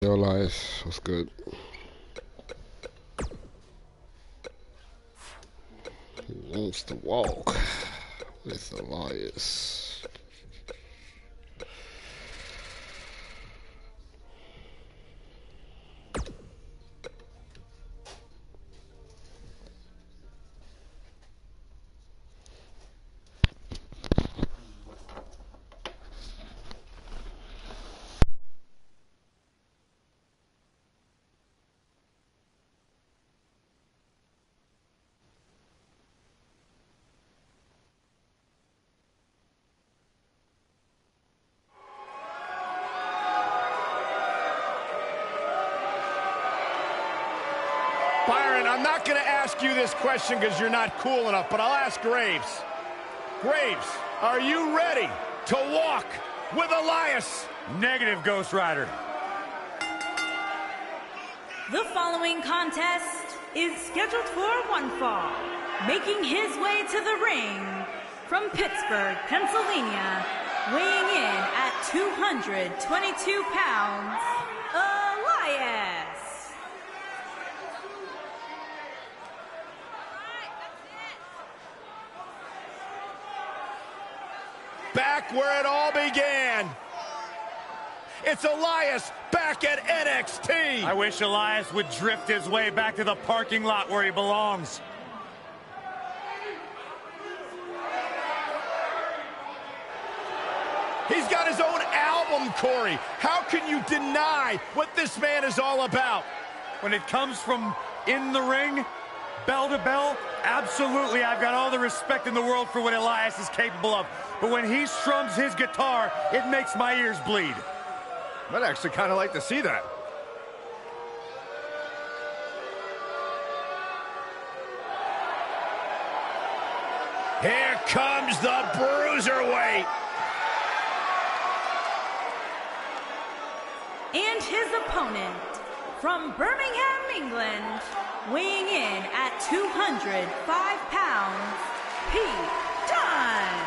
Yo, Elias, what's good? He wants to walk with Elias. Byron, I'm not going to ask you this question because you're not cool enough, but I'll ask Graves. Graves, are you ready to walk with Elias? Negative, Ghost Rider. The following contest is scheduled for one fall. Making his way to the ring from Pittsburgh, Pennsylvania, weighing in at 222 pounds, Elias. Back where it all began. It's Elias back at NXT. I wish Elias would drift his way back to the parking lot where he belongs. He's got his own album, Corey. How can you deny what this man is all about? When it comes from in the ring, bell to bell, absolutely, I've got all the respect in the world for what Elias is capable of. But when he strums his guitar, it makes my ears bleed. I'd actually kind of like to see that. Here comes the bruiserweight. And his opponent from Birmingham, England, weighing in at 205 pounds, Pete Dunne.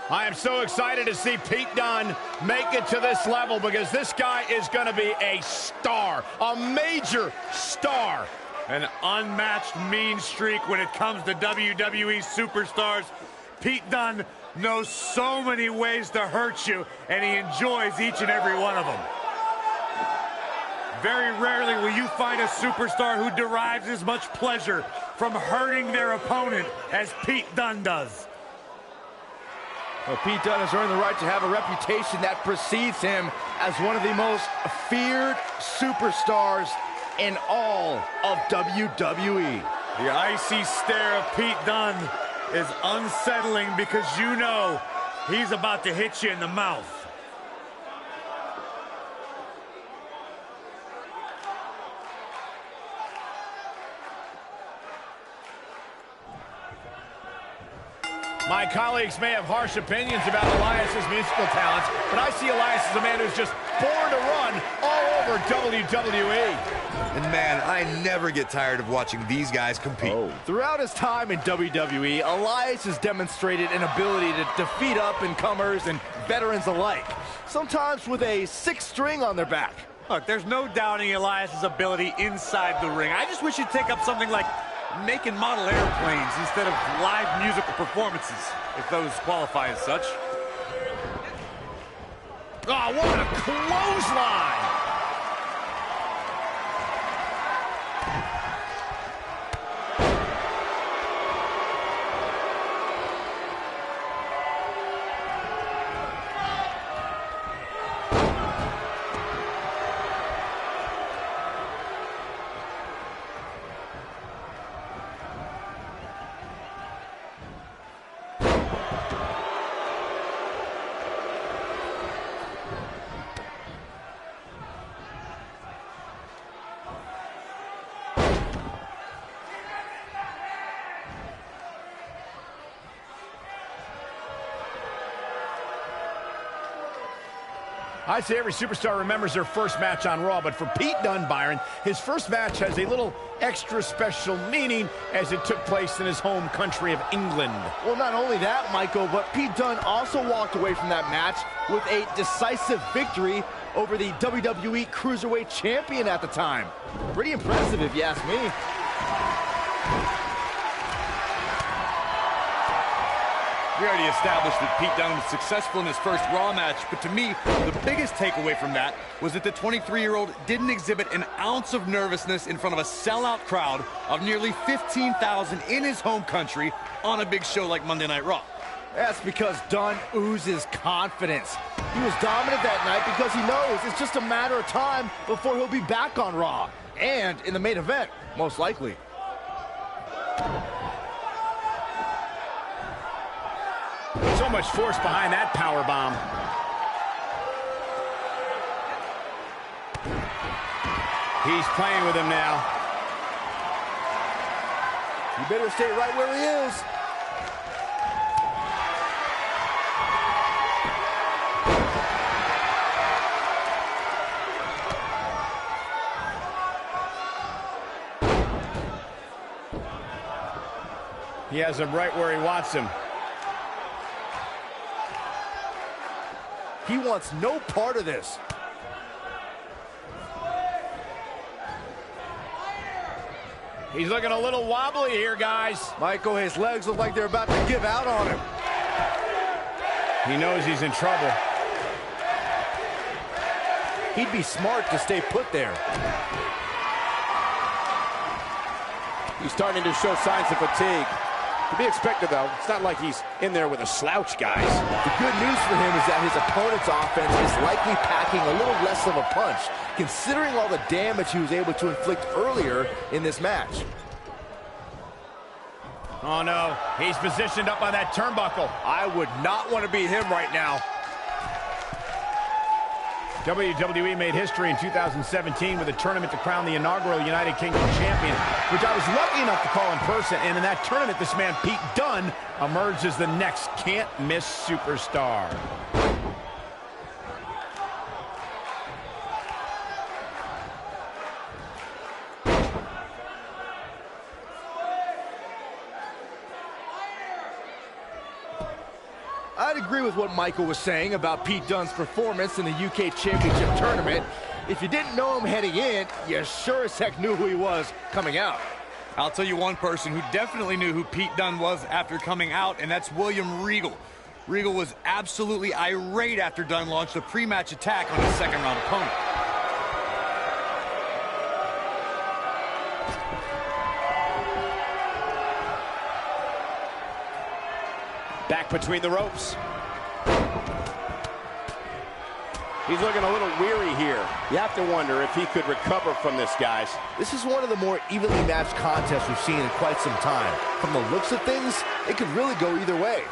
I am so excited to see Pete Dunne make it to this level because this guy is going to be a star, a major star. An unmatched mean streak when it comes to WWE superstars. Pete Dunne knows so many ways to hurt you, and he enjoys each and every one of them. Very rarely will you find a superstar who derives as much pleasure from hurting their opponent as Pete Dunne does. Well, Pete Dunne has earned the right to have a reputation that precedes him as one of the most feared superstars in all of WWE. The icy stare of Pete Dunne is unsettling because you know he's about to hit you in the mouth. My colleagues may have harsh opinions about Elias's musical talents, but I see Elias as a man who's just born to run all over WWE. And man, I never get tired of watching these guys compete. Throughout his time in WWE, Elias has demonstrated an ability to defeat up-and-comers and veterans alike, sometimes with a sixth string on their back. Look, there's no doubting Elias's ability inside the ring. I just wish he'd take up something like making model airplanes instead of live musical performances, if those qualify as such. Oh, what a clothesline! I'd say every superstar remembers their first match on Raw, but for Pete Dunne, Byron, his first match has a little extra special meaning as it took place in his home country of England. Well, not only that, Michael, but Pete Dunne also walked away from that match with a decisive victory over the WWE Cruiserweight Champion at the time. Pretty impressive, if you ask me. We already established that Pete Dunne was successful in his first Raw match, but to me, the biggest takeaway from that was that the 23-year-old didn't exhibit an ounce of nervousness in front of a sellout crowd of nearly 15,000 in his home country on a big show like Monday Night Raw. That's because Dunne oozes confidence. He was dominant that night because he knows it's just a matter of time before he'll be back on Raw. And in the main event, most likely. So much force behind that power bomb. He's playing with him now. You better stay right where he is. He has him right where he wants him. He wants no part of this. He's looking a little wobbly here, guys. Michael, his legs look like they're about to give out on him. He knows he's in trouble. He'd be smart to stay put there. He's starting to show signs of fatigue. To be expected, though. It's not like he's in there with a slouch, guys. The good news for him is that his opponent's offense is likely packing a little less of a punch, considering all the damage he was able to inflict earlier in this match. Oh, no. He's positioned up on that turnbuckle. I would not want to be him right now. WWE made history in 2017 with a tournament to crown the inaugural United Kingdom champion, which I was lucky enough to call in person. And in that tournament, this man, Pete Dunne, emerged as the next can't-miss superstar. I'd agree with what Michael was saying about Pete Dunne's performance in the UK Championship Tournament. If you didn't know him heading in, you sure as heck knew who he was coming out. I'll tell you one person who definitely knew who Pete Dunne was after coming out, and that's William Regal. Regal was absolutely irate after Dunne launched a pre-match attack on his second-round opponent. Back between the ropes. He's looking a little weary here. You have to wonder if he could recover from this, guys. This is one of the more evenly matched contests we've seen in quite some time. From the looks of things, it could really go either way.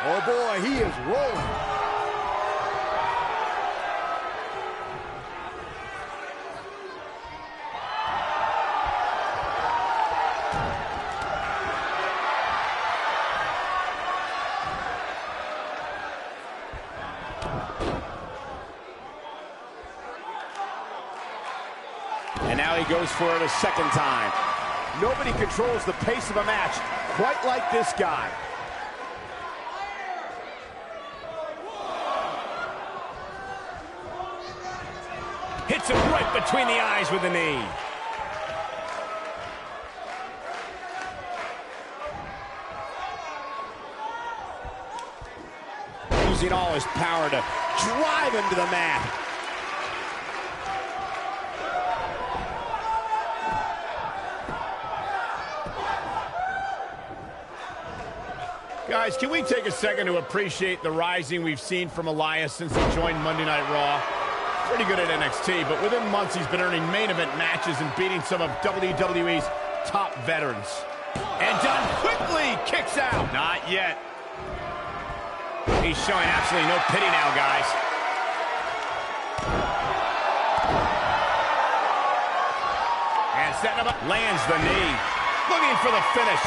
Oh boy, he is rolling. And now he goes for it a second time. Nobody controls the pace of a match quite like this guy. Hits him right between the eyes with the knee. Using all his power to drive him to the mat. Guys, can we take a second to appreciate the rising we've seen from Elias since he joined Monday Night Raw? Pretty good at NXT, but within months he's been earning main event matches and beating some of WWE's top veterans. And Dunne quickly kicks out. Not yet. He's showing absolutely no pity now, guys. And setting him up, lands the knee. Looking for the finish.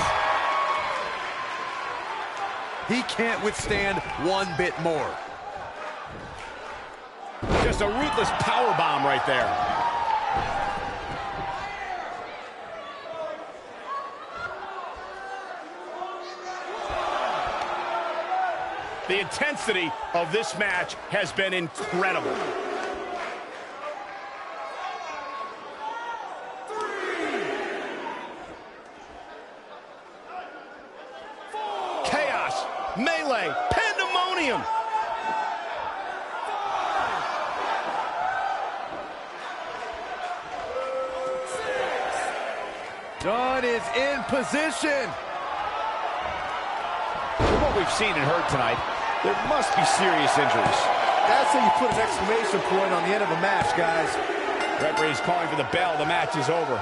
he can't withstand one bit more. Just a ruthless power bomb right there. The intensity of this match has been incredible. Chaos, melee, pandemonium. Dunne is in position. From what we've seen and heard tonight, there must be serious injuries. That's how you put an exclamation point on the end of a match, guys. Referee's calling for the bell. The match is over.